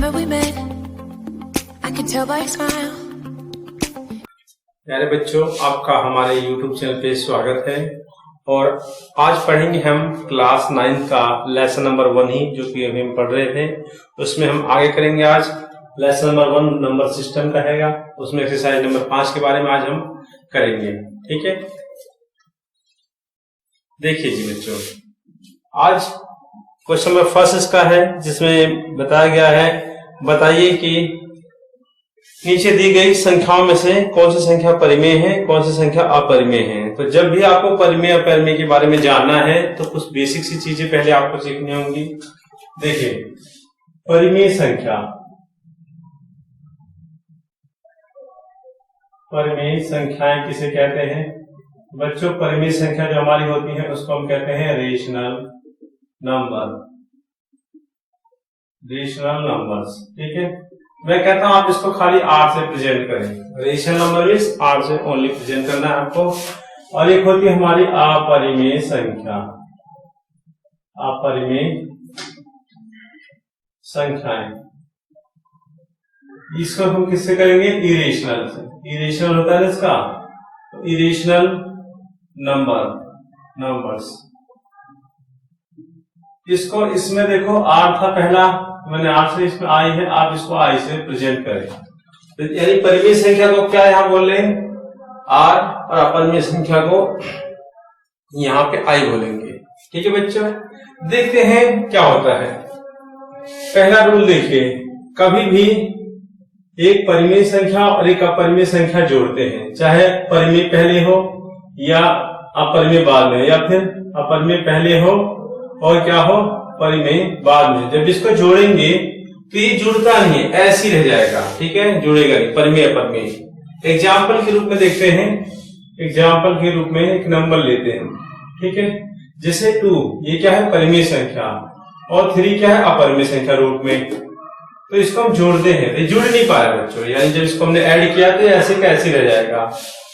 remember we met. I can tell by your smile. प्यारे बच्चों, आपका हमारे YouTube चैनल पे स्वागत है। और आज पढ़ेंगे हम क्लास 9 का लेसन नंबर 1 ही, जो कि अभी हम पढ़ रहे थे। उसमें हम आगे करेंगे। आज लेसन नंबर 1 नंबर सिस्टम का हैगा। उसमें एक्सरसाइज नंबर 5 के बारे में आज हम करेंगे। ठीक है, देखिए जी बच्चों, आज क्वेश्चन नंबर फर्स्ट इसका है, जिसमें बताया गया है, बताइए कि नीचे दी गई संख्याओं में से कौन सी संख्या परिमेय है, कौन सी संख्या अपरिमेय है। तो जब भी आपको परिमेय अपरिमेय के बारे में जानना है तो कुछ बेसिक सी चीजें पहले आपको सीखनी होंगी। देखिए, परिमेय संख्या, परिमेय संख्याएं किसे कहते हैं बच्चों? परिमेय संख्या जो हमारी होती है उसको हम कहते हैं रेशनल नंबर, रेशनल नंबर्स। ठीक है, मैं कहता हूं आप इसको खाली आर से प्रेजेंट करें। रेशनल नंबर मीन्स आर से ओनली प्रेजेंट करना है आपको। और एक होती है हमारी अपरिमेय संख्या, अपरिमेय संख्याएं। इसको हम किससे करेंगे? इरेशनल से। इरेशनल होता है इसका, तो इरेशनल नंबर्स। इसको इसमें देखो आर था पहला, मैंने आर से इसमें आई है, आप इसको आई से प्रेजेंट करें। तो यानी परिमेय संख्या को क्या यहां बोल रहे हैं? आर, और अपरिमेय संख्या को यहां पे आई बोलेंगे। ठीक है बच्चों, देखते हैं क्या होता है। पहला रूल देखिए, कभी भी एक परिमेय संख्या और एक अपरिमेय संख्या जोड़ते हैं, चाहे परिमेय पहले हो या अपरिमेय बाद में, या फिर अपरिमेय पहले हो और क्या हो, परिमेय बाद में। जब इसको जोड़ेंगे तो ये जुड़ता नहीं है, ऐसे ही रह जाएगा। ठीक है, जुड़ेगा नहीं, परिमेय अपरिमेय। एग्जाम्पल के रूप में देखते हैं, एग्जाम्पल के रूप में एक नंबर लेते हैं। ठीक है, जैसे 2, ये क्या है? परिमेय संख्या, और 3 क्या है? अपरिमेय संख्या रूप में। तो इसको हम जोड़ते हैं, तो जुड़ नहीं पाया बच्चों, यानी जब इसको हमने ऐड किया तो ऐसे का ऐसे रह जाएगा।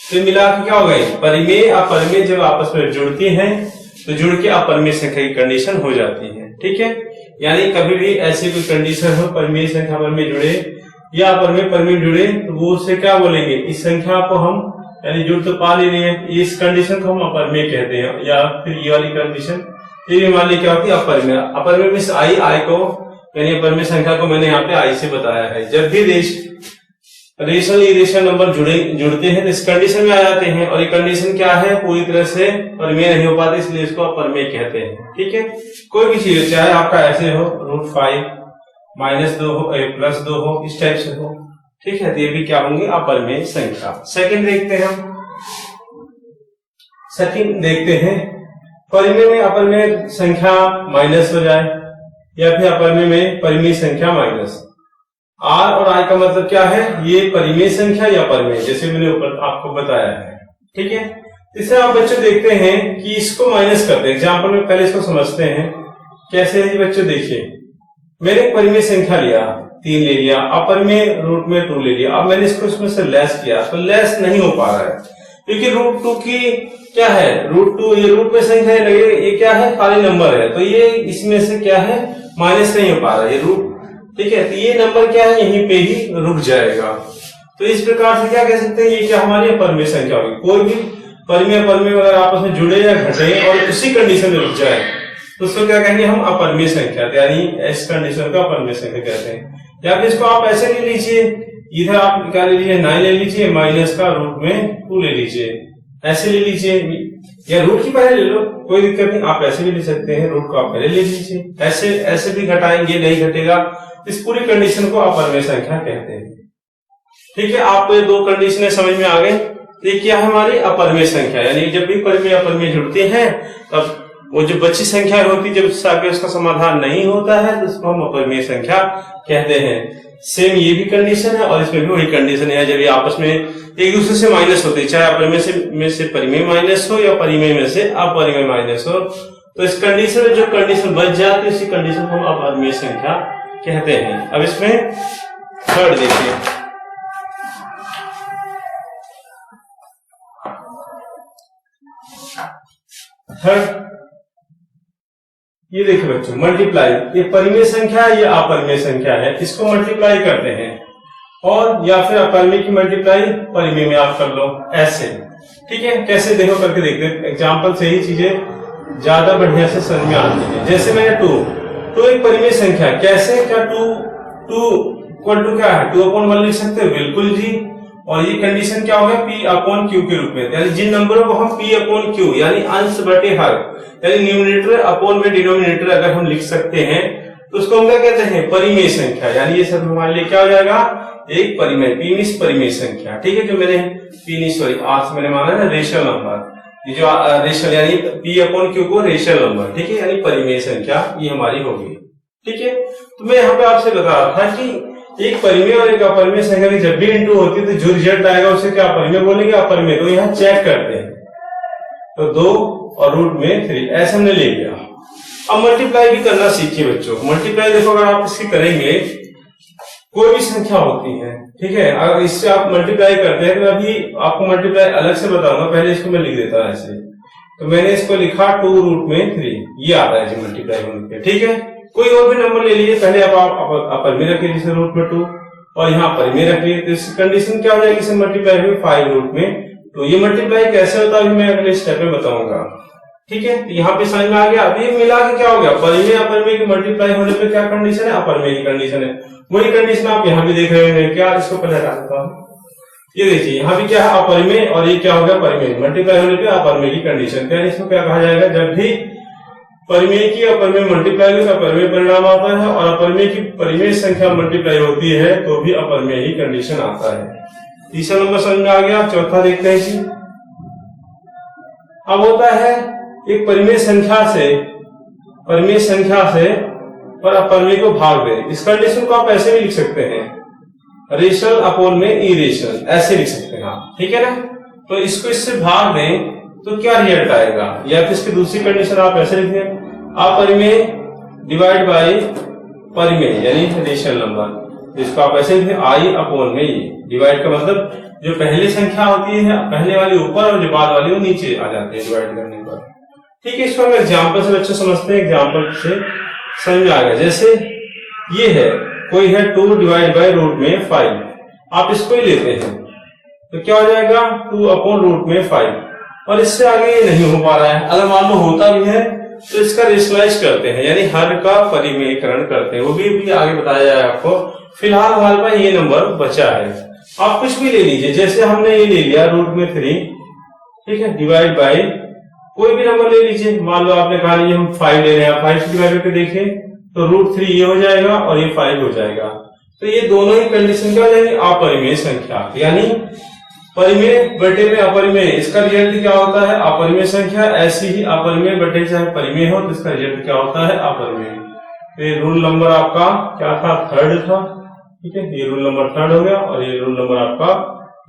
तो मिला के क्या हो गई? परिमेय अपरिमेय जब आपस में जुड़ती हैं तो जुड़ के अपरिमेय संख्या की कंडीशन हो जाती है। ठीक है, यानी कभी भी ऐसी कोई कंडीशन हो, परिमेय संख्या अपरिमेय जुड़े या अपरिमेय परिमेय जुड़े, तो वो उससे क्या बोलेंगे? इस संख्या को हम, यानी जुड़ तो पा नहीं रहे हैं, इस कंडीशन को हम अपरिमेय कहते हैं। या फिर ये वाली कंडीशन, ये भी मान ली क्या होती है? अपरिमेय। अपरिमेय मीन्स आई को, यानी अपरिमेय संख्या को मैंने यहाँ पे आई से बताया है। जब भी रेशनल इरेशनल नंबर जुड़ते हैं तो इस कंडीशन में आ जाते हैं, और ये कंडीशन क्या है? पूरी तरह से परिमेय नहीं हो पाते, इसलिए इसको अपरिमेय कहते हैं। ठीक है, कोई भी चीज, चाहे आपका ऐसे हो √5 -2 हो, +2 हो, इस टाइप से हो। ठीक है, तो ये भी क्या होंगे? अपरिमेय संख्या। सेकंड देखते हैं हम, सेकंड देखते हैं, परिमेय में अपरिमेय संख्या माइनस हो जाए, या फिर अपरिमेय में परिमेय संख्या माइनस। आर और आई का मतलब क्या है? ये परिमेय संख्या या अपरिमेय, जैसे मैंने ऊपर आपको बताया है। ठीक है, इसे आप बच्चों देखते हैं कि इसको माइनस करते हैं। एग्जाम्पल में पहले इसको समझते हैं कैसे है बच्चों। देखिए, मैंने एक परिमेय संख्या लिया 3 ले लिया, अपरिमेय रूट में 2 ले लिया। अब मैंने इसको इसमें से लेस किया तो लेस नहीं हो पा रहा है, क्योंकि √2 की क्या है? √2, ये रूट में संख्या लगे, ये क्या है? खाली नंबर है, तो ये इसमें से क्या है? माइनस नहीं हो पा रहा है, ये रूट। ठीक है, तो ये नंबर क्या है? यहीं पे ही रुक जाएगा। तो इस प्रकार से क्या कह सकते हैं? ये क्या हमारी अपरिमेय संख्या होगी। कोई भी परिमेय अपरिमेय अगर आपस में जुड़े या घटे और उसी कंडीशन में रुक जाए तो उसको क्या कहेंगे हम? अपरिमेय संख्या, यानी इस कंडीशन को अपरिमेय संख्या कहते हैं। या फिर इसको आप ऐसे ले लीजिए, इधर आप क्या ले लीजिए? 9 ले लीजिए, माइनस का रूट में 2 ले लीजिए, ऐसे ले लीजिए, या रूट की पहले ले लो, कोई दिक्कत नहीं। आप ऐसे भी ले सकते हैं, रूट को आप पहले ले लीजिए, ऐसे भी घटाएंगे, नहीं घटेगा। इस पूरी कंडीशन को अपरिमेय संख्या कहते हैं। ठीक है, आपको ये 2 कंडीशनें समझ में आ गई। तो ये क्या है? हमारी अपरिमेय संख्या, यानी जब भी परिमेय अपरिमेय जुड़ते हैं तब वो जो बची संख्या होती, जब उसका समाधान नहीं होता है तो उसको हम अपरिमेय संख्या कहते हैं। सेम ये भी कंडीशन है और इसमें भी वही कंडीशन है, जब ये आपस में एक दूसरे से माइनस होते हैं, चाहे अपरिमेय में से परिमेय माइनस हो या परिमेय में से अपरिमेय माइनस हो, तो इस कंडीशन में जो कंडीशन बच जाती है उसी कंडीशन को हम अपरिमेय संख्या कहते हैं। अब इसमें थर्ड देखिए, थर्ड ये देखिए बच्चों, मल्टीप्लाई, ये परिमेय संख्या है, ये अपरिमेय संख्या है, इसको मल्टीप्लाई करते हैं, और या फिर अपरिमेय की मल्टीप्लाई परिमेय में आप कर लो ऐसे। ठीक है, कैसे देखो करके देखते हैं, एग्जाम्पल से ही चीजें ज्यादा बढ़िया से समझ में आती है। जैसे मैंने टू एक परिमेय संख्या है, कैसे, क्या टू इक्वल टू क्या है, 2/1 लिख सकते हैं, बिल्कुल जी। और ये कंडीशन क्या होगा, P/Q के रूप में, यानी जिन नंबरों को हम P/Q यानी अंश बटे हर, यानी न्यूमरेटर अपॉन में डिनोमिनेटर अगर हम लिख सकते हैं तो उसको हम क्या कहते हैं, परिमेय संख्या। यानी ये सब हमारे लिए क्या हो जाएगा, एक परिमेय, पीनिश परिमेय संख्या। ठीक है, जो मैंने पीनिश आज मैंने माना है रेशनल नंबर, ये जो रेशनल यानी P/Q को रेशनल नंबर, ठीक है, यानी परिमेय संख्या ये हमारी होगी। ठीक है, तो मैं यहाँ पे आपसे बता रहा था कि एक परिमेय और एक अपरिमेय संख्या की जब भी इंटू होती है तो जो रिजल्ट आएगा उसे क्या परिमेय बोलेंगे, अपरिमेय। तो यहाँ चेक करते हैं, तो 2 और √3 ऐसे हमने ले लिया। अब मल्टीप्लाई भी करना सीखिए बच्चों। मल्टीप्लाई देखो, अगर आप इसकी करेंगे, कोई भी संख्या होती है, ठीक है, अगर इससे आप मल्टीप्लाई करते हैं, तो अभी आपको मल्टीप्लाई अलग से बताऊंगा, पहले इसको मैं लिख देता हूं ऐसे। तो मैंने इसको लिखा 2√3, ये आ रहा है जी मल्टीप्लाई होने पे। ठीक है, कोई और भी नंबर ले लीजिए, पहले आप अपरिमेय रखिए, जैसे √2, और यहाँ परिमेय रखिए, तो इसकी कंडीशन क्या हो जाएगी, इसे मल्टीप्लाई हुई 5√2। ये मल्टीप्लाई कैसे होता है मैं अगले स्टेप में बताऊंगा। ठीक है, तो यहाँ पे समझ में आ गया। अभी मिला के क्या हो गया, परिमेय अपरिमेय की मल्टीप्लाई होने पे क्या कंडीशन है, अपरिमेय की कंडीशन है। वही कंडीशन आप यहाँ भी देख रहे हैं, क्या, इसको पहले हटा देता हूँ। ये देखिए, यहाँ भी क्या है, अपरिमेय, और ये क्या हो गया, परिमेय। मल्टीप्लाई होने पे अपरिमेय की कंडीशन, यानी इसको क्या कहा जाएगा, जब भी परिमेय की अपरिमेय मल्टीप्लाई हो तो अपरिमेय परिणाम आता है, और अपरिमेय की परिमेय संख्या मल्टीप्लाई होती है तो भी अपरिमेय ही कंडीशन आता है। तीसरा नंबर समझ में आ गया। चौथा देखते हैं जी। अब होता है एक परिमेय संख्या से पर अपरिमेय को भाग दे। इस कंडीशन को आप ऐसे भी लिख सकते हैं, रेशनल अपॉन में इरेशनल, ऐसे लिख सकते हैं आप। ठीक है ना, तो इसको इससे भाग दें तो क्या रिजल्ट आएगा, या फिर इसकी दूसरी कंडीशन आप ऐसे लिखें, अपरिमेय डिवाइड बाय परिमेय यानी रेशनल नंबर। इसको आप ऐसे लिखें, I/में ये डिवाइड का मतलब जो पहली संख्या होती है, पहले वाली ऊपर और जो बाद वाली वो नीचे आ जाती है डिवाइड करने पर। ठीक है, इसको हम एग्जाम्पल से बच्चे समझते हैं, एग्जाम्पल से समझ में आ गया। जैसे ये है, कोई है 2 डिवाइड बाय √5, आप इसको ही लेते हैं तो क्या हो जाएगा, 2/√5, और इससे आगे ये नहीं हो पा रहा है। अगर मान लो होता भी है तो इसका रेशनलाइज करते हैं, यानी हर का परिमेयकरण करते हैं, वो भी आगे बताया जाएगा आपको। फिलहाल हमारे पास ये नंबर बचा है, आप कुछ भी ले लीजिए। जैसे हमने ये ले लिया √3, ठीक है, डिवाइड बाय कोई भी नंबर ले लीजिए। मान लो आपने कहा ये हम 5 ले रहे हैं, 5 से डिवाइड करके देखें तो √3 ये हो जाएगा और ये 5 हो जाएगा। तो ये दोनों ही कंडीशन क्या हो जाएगी, अपरिमेय संख्या, यानी परिमेय बटे में अपरिमेय, इसका रिजल्ट क्या होता है, अपरिमेय संख्या। ऐसी ही अपरिमेय बटे चाहे परिमेय हो तो इसका रिजल्ट क्या होता है, अपरिमेय। तो ये रूल नंबर आपका क्या था, 3rd था। ठीक है, ये रूल नंबर 3rd हो गया, और ये रूल नंबर आपका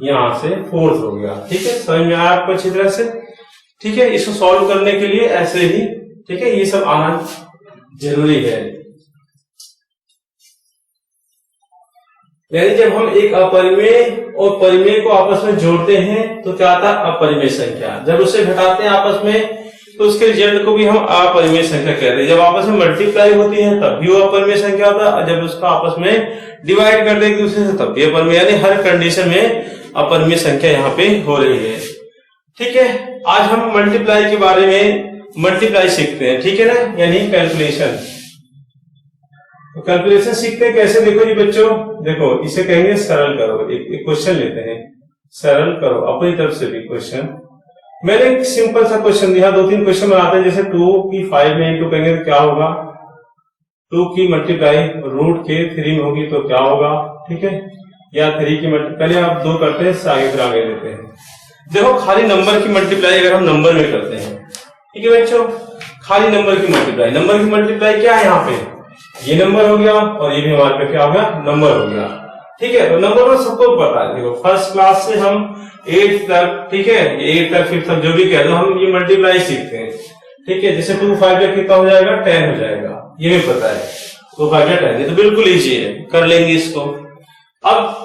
यहाँ से 4th हो गया। ठीक है, समझ में आया आपको अच्छी तरह से। ठीक है, इसको सॉल्व करने के लिए ऐसे ही, ठीक है, ये सब आना जरूरी है। यानी जब हम एक अपरिमेय और परिमेय को आपस में जोड़ते हैं तो क्या आता है, अपरिमेय संख्या। जब उसे घटाते हैं आपस में तो उसके रिजल्ट को भी हम अपरिमेय संख्या कहते हैं। जब आपस में मल्टीप्लाई होती है तब भी वो अपरिमेय संख्या होता है, और जब उसका आपस में डिवाइड कर देंगे दूसरे से तब भी अपरिमेय, यानी हर कंडीशन में अपरिमेय संख्या यहाँ पे हो रही है। ठीक है, आज हम मल्टीप्लाई के बारे में मल्टीप्लाई सीखते हैं। ठीक है ना, यानी कैलकुलेशन। तो कैलकुलेशन सीखते हैं कैसे, देखो जी बच्चों, देखो इसे कहेंगे सरल करो। एक क्वेश्चन लेते हैं, सरल करो अपनी तरफ से भी क्वेश्चन। मैंने एक सिंपल सा क्वेश्चन दिया, 2-3 क्वेश्चन बनाते हैं। जैसे 2 की 5 में इंटू करेंगे तो क्या होगा, 2 की मल्टीप्लाई √3 में होगी तो क्या होगा। ठीक है, या 3 की मल्टीप्लाई, पहले आप 2 करते हैं, आगे फिर आगे लेते हैं। देखो खाली नंबर की मल्टीप्लाई अगर हम नंबर में करते हैं, ठीक है बच्चों, खाली नंबर की मल्टीप्लाई क्या है, यहाँ पे ये नंबर हो गया और ये भी हमारे पे क्या हो गया, नंबर हो गया। ठीक है, तो नंबर में सबको पता है। देखो फर्स्ट क्लास से हम 8th तक, ठीक है, 8th तक 5th तक जो भी कह दो, हम ये मल्टीप्लाई सीखते हैं। ठीक है, जैसे 2 5 का कितना हो जाएगा, 10 हो जाएगा, ये भी पता है। 2 5 का 10, तो बिल्कुल इजी है, कर लेंगे इसको। अब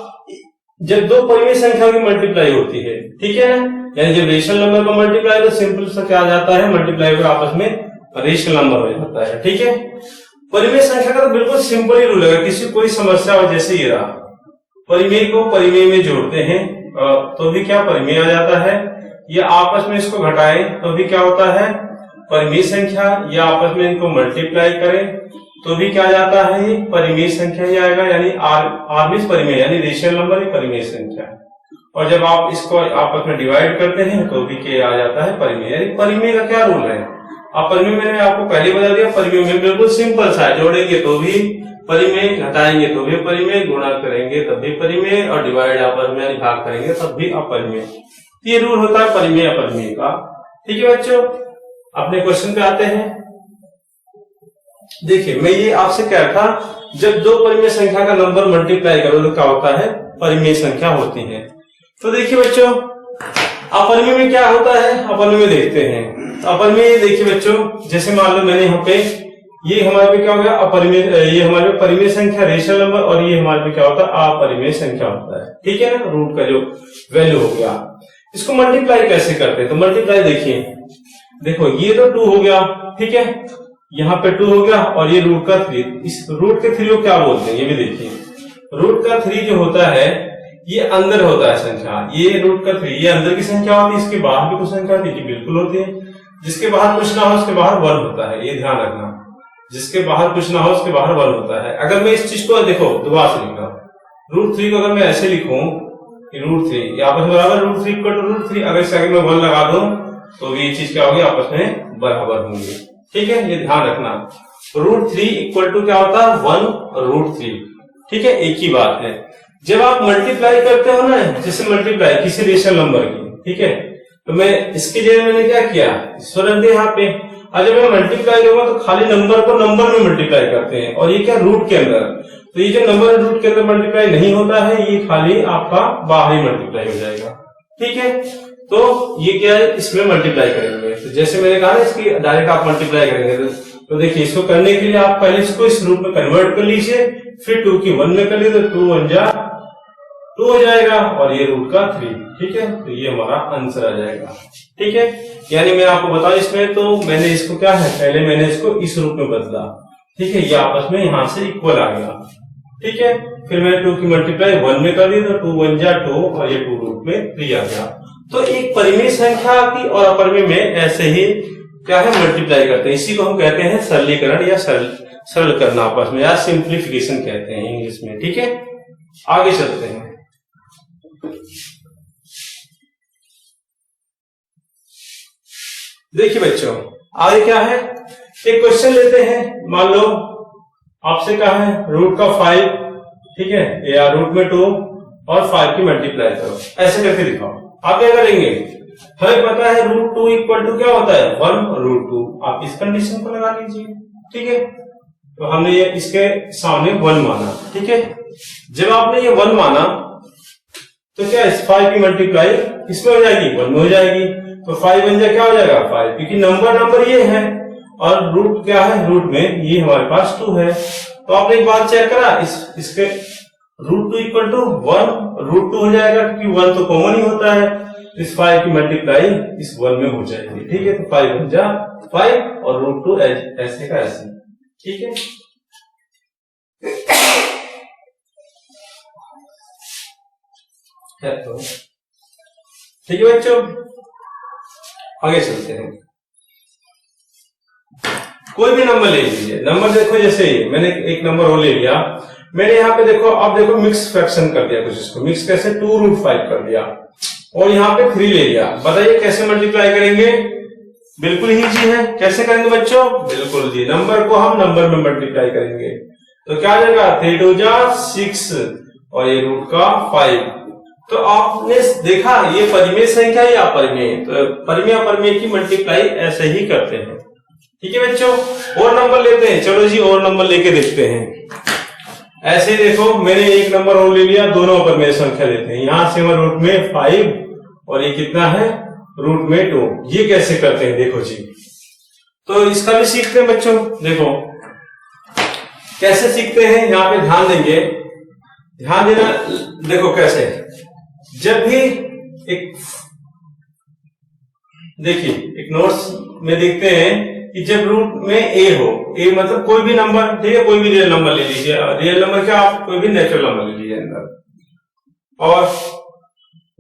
जब दो परिमेय संख्या की मल्टीप्लाई होती है, ठीक है ना, यानी जब रेशनल नंबर का मल्टीप्लाई तो सिंपल सा क्या आ जाता है, मल्टीप्लाई को आपस में रेशनल नंबर हो जाता है। ठीक है, परिमेय संख्या का तो बिल्कुल सिंपल ही रूल है, किसी कोई समस्या हो जैसे ये रहा, परिमेय को परिमेय में जोड़ते हैं तो भी क्या परिमेय आ जाता है, या आपस में इसको घटाएं तो भी क्या होता है परिमेय संख्या, या आपस में इनको मल्टीप्लाई करें तो भी क्या जाता है ये परिमेय संख्या ही आएगा, यानी आर मींस परिमेय यानी रेशनल नंबर ही परिमेय संख्या। और जब आप इसको आपस में डिवाइड करते हैं तो भी क्या आ जाता है परिमेय। यानी परिमेय का क्या रूल है, आप परिमेय मैंने आपको पहले बता दिया, परिमेय में बिल्कुल सिंपल सा है, जोड़ेंगे तो भी परिमेय, घटाएंगे तो भी परिमेय, गुणा करेंगे तब भी परिमेय, और डिवाइड आपस में भाग करेंगे तब भी अपरिमेय। ये रूल होता है परिमेय अपरिमेय का। ठीक है बच्चों, अपने क्वेश्चन पे आते हैं। देखिए मैं ये आपसे कह रहा था, जब दो परिमेय संख्या का नंबर मल्टीप्लाई करो तो क्या होता है परिमेय संख्या होती है। तो देखिए बच्चों अपरिमेय में क्या होता है, अपरिमेय में देखते हैं। तो अपरिमेय देखिए बच्चों, जैसे मान लो मैंने यहाँ पे ये हमारे पे क्या हो गया अपरिमेय, ये हमारे पे परिमेय संख्या रेशनल नंबर, और ये हमारे पे क्या होता है अपरिमेय संख्या होता है। ठीक है ना, रूट का जो वैल्यू हो गया, इसको मल्टीप्लाई कैसे करते हैं, तो मल्टीप्लाई देखिए, देखो ये तो 2 हो गया, ठीक है, यहाँ पे 2 हो गया, और ये रूट का 3, इस रूट के 3 को क्या बोलते हैं ये भी देखिए। रूट का 3 जो होता है ये अंदर होता है संख्या, ये रूट का 3 ये अंदर की संख्या होती है, इसके बाहर भी कुछ संख्या होती है, बिल्कुल होती है, जिसके बाहर कुछ ना हो उसके बाहर 1 होता है, ये ध्यान रखना, जिसके बाहर कुछ ना हो उसके बाहर 1 होता है। अगर मैं इस चीज को देखो दोबारा से लिख रहा हूं, रूट 3 को अगर मैं ऐसे लिखूं कि रूट 3 आपस में बराबर रूट 3 इक्वल टू रूट 3, अगर इसे आगे मैं 1 लगा दूं तो ये चीज क्या होगी आपस में बराबर होंगे। ठीक है, ये ध्यान रखना, रूट 3 इक्वल टू क्या होता है 1 रूट 3। ठीक है, एक ही बात है। जब आप मल्टीप्लाई करते हो ना, जैसे मल्टीप्लाई किसी रेशनल नंबर की, ठीक है, तो मैं इसके जगह मैंने क्या किया रख दिया यहाँ पे, और जब मैं मल्टीप्लाई करूंगा तो खाली नंबर को नंबर में मल्टीप्लाई करते हैं, और ये क्या रूट के अंदर, तो ये जो नंबर रूट के अंदर मल्टीप्लाई नहीं होता है, ये खाली आपका बाहरी मल्टीप्लाई हो जाएगा। ठीक है, तो ये क्या है इसमें मल्टीप्लाई करेंगे, तो जैसे मैंने कहा ना इसकी डायरेक्ट आप मल्टीप्लाई करेंगे, तो देखिए इसको करने के लिए आप पहले इसको इस रूप में कन्वर्ट कर लीजिए, फिर 2 की 1 में कर लीजिए तो 2 1 जा 2 हो जाएगा, और ये रूट का 3। ठीक है, तो ये हमारा आंसर आ जाएगा। ठीक है, यानी मैं आपको बताऊं इसमें, तो मैंने इसको क्या है पहले मैंने इसको इस रूप में बदला, ठीक है, ये आपस में यहां से इक्वल आ गया। ठीक है, फिर मैंने 2 की मल्टीप्लाई 1 में कर दी तो 2 1 जा 2, और ये 2 रूट में 3 आ गया। तो एक परिमेय संख्या की और अपरिमेय में ऐसे ही क्या है मल्टीप्लाई करते हैं, इसी को हम कहते हैं सरलीकरण या सरल करना आपस में, या सिंप्लीफिकेशन कहते हैं इंग्लिश में। ठीक है, आगे चलते हैं। देखिए बच्चों आगे क्या है, एक क्वेश्चन लेते हैं, मान लो आपसे कहा है रूट का 5, ठीक है, या रूट में 2 और 5 की मल्टीप्लाई करो, ऐसे करके दिखाओ। आप क्या करेंगे, हमें पता है रूट 2 इक्वल टू क्या होता है 1 रूट 2, आप इस कंडीशन को लगा लीजिए। ठीक है, तो हमने ये इसके सामने 1 माना। ठीक है, जब आपने ये 1 माना तो क्या इस 5 की मल्टीप्लाई इसमें हो जाएगी 1 में हो जाएगी, तो 5 बन जाए क्या हो जाएगा 5, क्योंकि नंबर ये है, और रूट क्या है रूट में ये हमारे पास 2 है। तो आपने एक बात चेक करा, इसके रूट 2 इक्वल टू 1 रूट 2 हो जाएगा, क्योंकि 1 तो कॉमन ही होता है, इस 5 की मल्टीप्लाई इस 1 में हो जाएगी। ठीक है, तो 5 बन जा 5 और रूट 2 ऐसे का ऐसे। ठीक है, तो ठीक है बच्चों, आगे चलते हैं। कोई भी नंबर ले लीजिए, नंबर देखो जैसे मैंने एक नंबर और ले लिया, मैंने यहाँ पे देखो अब देखो मिक्स फ्रैक्शन कर दिया, कुछ इसको मिक्स कैसे 2 रूट 5 कर दिया, और यहाँ पे 3 ले लिया। बताइए कैसे मल्टीप्लाई करेंगे, बिल्कुल इजी है। कैसे करेंगे बच्चों, बिल्कुल जी, नंबर को हम नंबर में मल्टीप्लाई करेंगे, तो क्या आ जाएगा 3 2 जा 6, और ये रूट का 5। तो आपने देखा ये परिमेय संख्या या अपरिमेय, तो परिमेय अपरिमेय की मल्टीप्लाई ऐसे ही करते हैं। ठीक है बच्चों, और नंबर लेते हैं, चलो जी और नंबर लेके देखते हैं। ऐसे ही देखो मैंने एक नंबर और ले लिया, दोनों अपरिमेय संख्या लेते हैं, यहां से मैं रूट में 5 और ये कितना है रूट में 2, ये कैसे करते हैं देखो जी। तो इसका भी सीखते हैं बच्चों, देखो कैसे सीखते हैं, यहाँ पे ध्यान देंगे, ध्यान देना। देखो कैसे, जब भी एक देखिए एक नोट्स में देखते हैं कि जब रूट में ए हो, ए मतलब कोई भी नंबर, ठीक है, कोई भी रियल नंबर ले लीजिए। रियल नंबर क्या, आप कोई भी नेचुरल नंबर ले लीजिए अंदर, और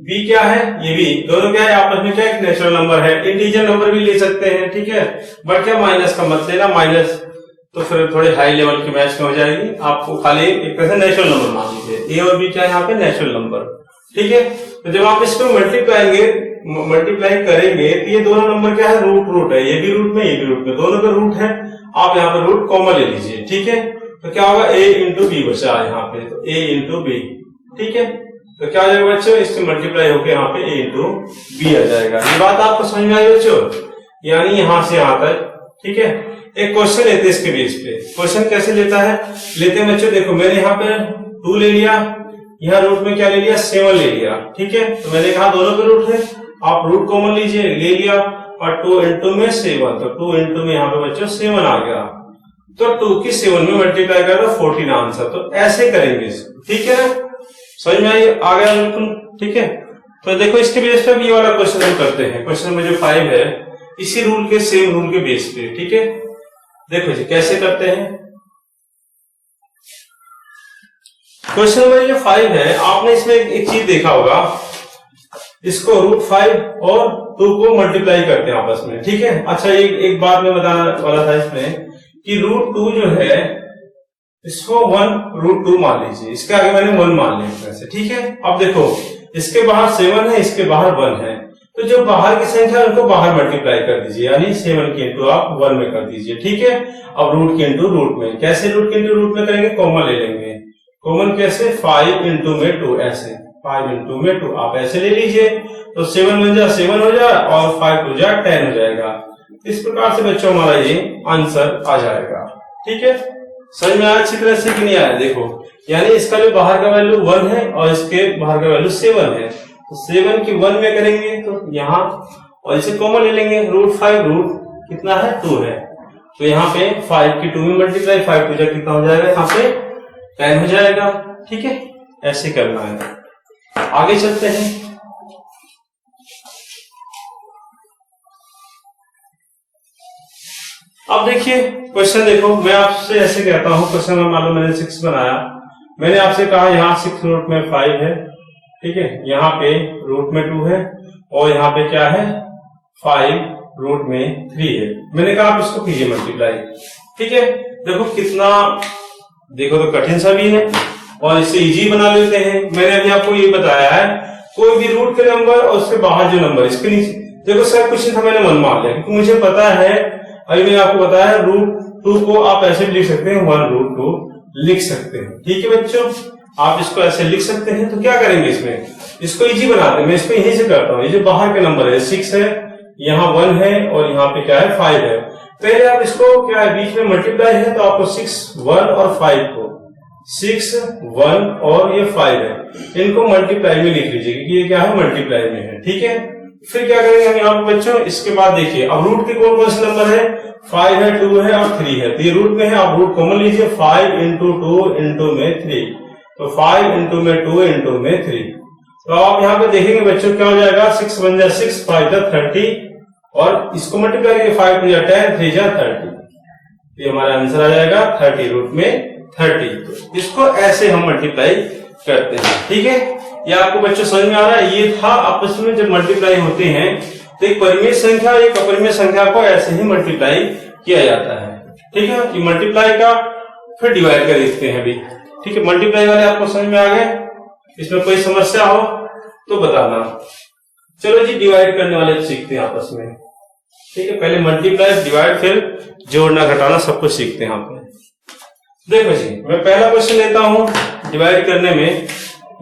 बी क्या है, ये भी दोनों क्या है आपस में, क्या एक नेचुरल नंबर है। इंटीजर नंबर भी ले सकते हैं, ठीक है, बट क्या माइनस का मत लेना, माइनस तो फिर थोड़े हाई लेवल की मैच में हो जाएगी। आपको खाली एक तरह से नेचुरल नंबर मान लीजिए, ए और बी क्या है यहाँ पे नेचुरल नंबर, ठीक है। तो जब आप इसको मल्टीप्लाई करेंगे तो ये दोनों नंबर क्या है, रूट है, ये भी रूट में, ये भी रूट में, दोनों का रूट है। आप यहाँ पर रूट कॉमन ले लीजिए, ठीक है। तो क्या होगा, a इंटू बी बचा यहाँ पे, तो a इंटू बी, ठीक है। तो क्या हो जाएगा बच्चों, इससे मल्टीप्लाई होकर यहाँ पे a इंटू बी आ जाएगा। ये बात आपको समझ में आई बच्चों, यानी यहां से यहां तक, ठीक है। एक क्वेश्चन लेते हैं इसके बेस पे। क्वेश्चन कैसे लेता है, लेते हैं बच्चों, देखो मैंने यहाँ पे 2 ले लिया, यहाँ रूट में क्या ले लिया, 7 ले लिया, ठीक है। तो मैंने कहा दोनों पे रूट है, आप रूट कॉमन लीजिए, ले लिया, और 2 इंटू में 7, तो 2 इंटू में यहाँ पे बच्चों 7 आ गया, तो 2 की 7 में मल्टीप्लाई कर दो, 14 आंसर। तो ऐसे करेंगे इसको, ठीक है ना, समझ में आ गया बिल्कुल, ठीक है। तो देखो इसके बेस पे ये वाला क्वेश्चन हम करते हैं। क्वेश्चन नंबर जो 5 है, इसी रूल के, सेम रूल के बेस पे, ठीक है। देखो जी कैसे करते हैं। क्वेश्चन नंबर जो 5 है, आपने इसमें एक चीज देखा होगा, इसको √5 और 2 को मल्टीप्लाई करते हैं आपस में, ठीक है। अच्छा एक बात मैं बताना वाला था इसमें कि √2 जो है, इसको 1√2 मान लीजिए, इसके आगे मैंने 1 मान लिया ऐसे, ठीक है। अब देखो इसके बाहर 7 है, इसके बाहर 1 है, तो जो बाहर की संख्या है उनको बाहर मल्टीप्लाई कर दीजिए, यानी 7 के इंटू आप 1 में कर दीजिए, ठीक है। अब रूट के इंटू रूट में, कैसे रूट के इंटू रूट में करेंगे, कॉमन ले लेंगे। कॉमन कैसे, 5 इंटू में 2, ऐसे 5 इंटू में 2 आप ऐसे ले लीजिए, तो 7 बन जाए 7 हो जाए, और 5 हो जाए 10 हो जाएगा। इस प्रकार से बच्चों हमारा ये आंसर आ जाएगा, ठीक है। समझ में आया अच्छी तरह से कि नहीं आया, देखो यानी इसका जो बाहर का वैल्यू 1 है और इसके बाहर का वैल्यू 7 है, तो 7 की 1 में करेंगे तो यहाँ, और इसे कॉमन ले लेंगे, √5 रूट कितना है, 2 है, तो यहाँ पे 5 की 2 में मल्टीप्लाई, 5 2 कितना हो जाएगा, यहाँ पे 10 हो जाएगा, ठीक है। ऐसे करना है। आगे चलते हैं। अब देखिए क्वेश्चन, देखो मैं आपसे ऐसे कहता हूं, क्वेश्चन में मान लो मैंने 6 बनाया, मैंने आपसे कहा यहाँ 6 रूट में 5 है, ठीक है, यहाँ पे रूट में 2 है, और यहाँ पे क्या है 5 रूट में 3 है। मैंने कहा आप इसको कीजिए मल्टीप्लाई, ठीक है। देखो कितना, देखो तो कठिन सा भी है और इससे इजी बना लेते हैं। मैंने अभी आपको ये बताया है, कोई भी रूट के नंबर और उसके बाहर जो नंबर, इसके नीचे देखो सब कुछ था, मैंने 1 मान लिया क्योंकि मुझे पता है, अभी मैंने आपको बताया √2 को आप ऐसे भी लिख सकते हैं, 1√2 लिख सकते हैं, ठीक है बच्चों। आप इसको ऐसे लिख सकते हैं। तो क्या करेंगे इसमें, इसको इजी बनाते हैं। मैं इसको यहीं से करता हूँ, ये जो बाहर के नंबर है 6 है, यहाँ 1 है, और यहाँ पे क्या है 5 है। पहले आप इसको क्या है, बीच में मल्टीप्लाई है, तो आपको 6 1 और 5 को 6 1 और ये 5 है, इनको मल्टीप्लाई में लिख लीजिए क्योंकि ये क्या है मल्टीप्लाई में है, ठीक है। फिर क्या करेंगे हम यहाँ पे बच्चों, इसके बाद देखिए अब रूट के कौन कौन से नंबर है, 5 है, 2 है और 3 है, तो ये रूट में है, आप रूट कॉमन लीजिए, 5 इंटू 2 इंटू में 3, तो 5 इंटू में 2 इंटू में 3। तो आप यहाँ पे देखेंगे बच्चों क्या हो जाएगा, 6 बन जाए 6, 5 जा 30, और इसको मल्टीप्लाई करिए, 5 2 जा 10, 3 जा 30, ये हमारा आंसर आ जाएगा 30 रूट में 30। तो इसको ऐसे हम मल्टीप्लाई करते हैं, ठीक है। ये आपको बच्चों समझ में आ रहा है। ये था आपस में जब मल्टीप्लाई होते हैं तो एक परिमेय संख्या और एक अपरिमेय संख्या को ऐसे ही मल्टीप्लाई किया जाता है, ठीक है। ये मल्टीप्लाई का फिर डिवाइड कर देखते हैं अभी, ठीक है। मल्टीप्लाई वाले आपको समझ में आ गए, इसमें कोई समस्या हो तो बताना। चलो जी डिवाइड करने वाले सीखते हैं आपस में, ठीक है। पहले मल्टीप्लाई, डिवाइड, फिर जोड़ना घटाना सब कुछ सीखते हैं आपने। देखो जी मैं पहला क्वेश्चन लेता हूं डिवाइड करने में।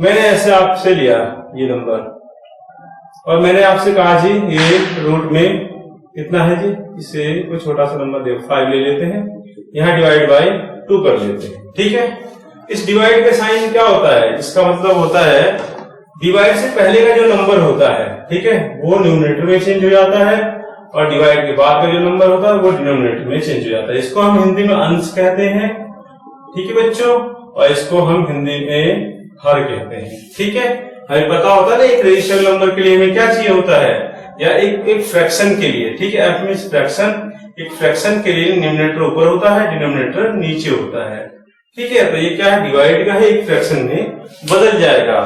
मैंने ऐसे आपसे लिया ये नंबर और मैंने आपसे कहा जी ये रूट में कितना है जी, इसे कोई छोटा सा नंबर देखो 5 ले लेते हैं, यहाँ डिवाइड बाय 2 कर लेते हैं, ठीक है। इस डिवाइड का साइन क्या होता है, इसका मतलब होता है डिवाइड से पहले का जो नंबर होता है, ठीक है, वो न्यूमरेटर में चेंज हो जाता है, और डिवाइड के बाद का जो नंबर होता है वो डिनोमिनेटर में चेंज हो जाता है। इसको हम हिंदी में अंश कहते हैं, ठीक है बच्चों, और इसको हम हिंदी में हर कहते हैं, ठीक है। हमें पता होता है ना एक रेशनल नंबर के लिए हमें क्या चाहिए होता है, या एक फ्रैक्शन के लिए, ठीक है, एफ मींस फ्रैक्शन, एक फ्रैक्शन के लिए न्यूमरेटर ऊपर होता है, डिनोमिनेटर नीचे होता है। ठीक है, तो ये क्या है, डिवाइड का है, एक फ्रैक्शन में बदल जाएगा।